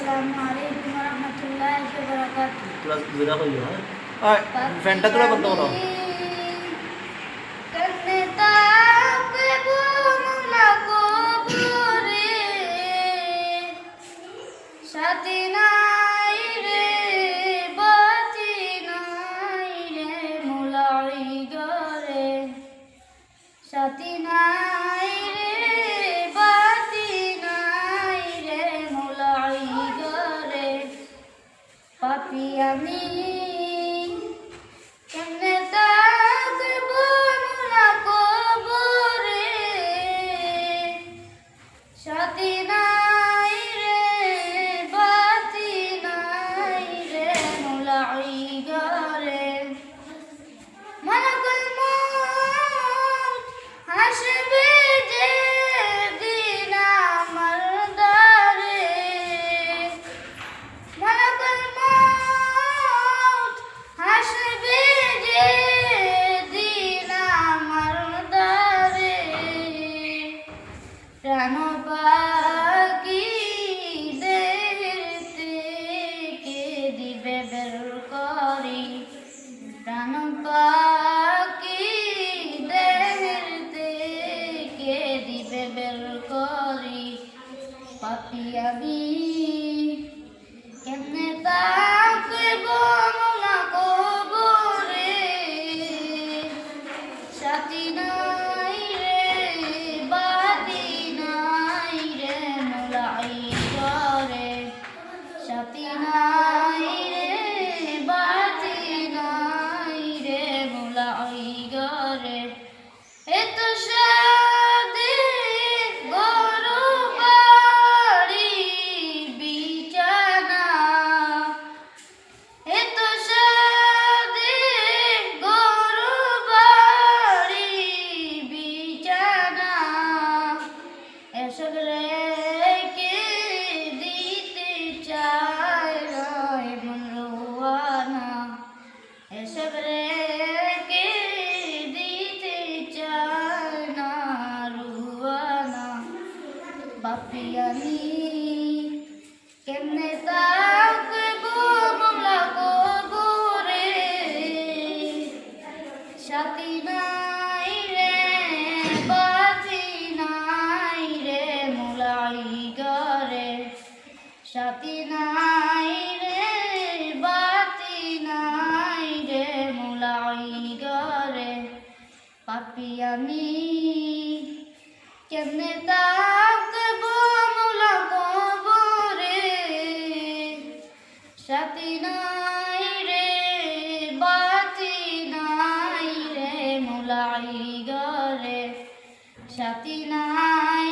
আসসালামুআলাইকুম ওয়া রাহমাতুল্লাহি ওয়া বারাকাতুহু। ক্লাস দুইটা কইও হ্যাঁ ফ্যানটা তোরা বন্ধ করো কন্নে তাকবো না কবরে সাথী নাই রে বাতি নাই রে মুলাই গরে সাথী নাই রে বাতি নাই রে মুলাই গরে পাপি আমি কেমনে তাকবো না কবরে সাথী নাই রে বাতি নাই রে মুলাই গরে মালাকুল মউত আসবে যে দিন আমার দ্বারে মালাকুল মউত আসবে যে দিন আমার দ্বারে প্রাণ পাখি দেহের থেকে দিবে বের করি প্রাণ পাখি দেহের থেকে দিবে বের করি পাপি আমি কেমনে তাকবো না কবরে সাথী নাই রে বাতি নাই রে মুলাই গরে সাথী নাই রে বাতি নাই রে মুলাই গরে এত সাদে গরু বাড়ি বিছানা এত সাদে গরু বাড়ি বিছানা এসব রেখে দিতে চায় নয় মনরোয়ানা এসব রেখে দিতে চায় না রুয়ানা বাপি আমি কেমনে তাকবো মোলা কবরে সাথী নাই রে বাতি নাই রে মুলাই গরে সাথী নাই রে বাতি নাই রে মুলাই গরে পাপি আমি কেমনে তাকবো মোলা কবরে সাথী নাই রে বাতি নাই রে মুলাই গরে সাথী নাই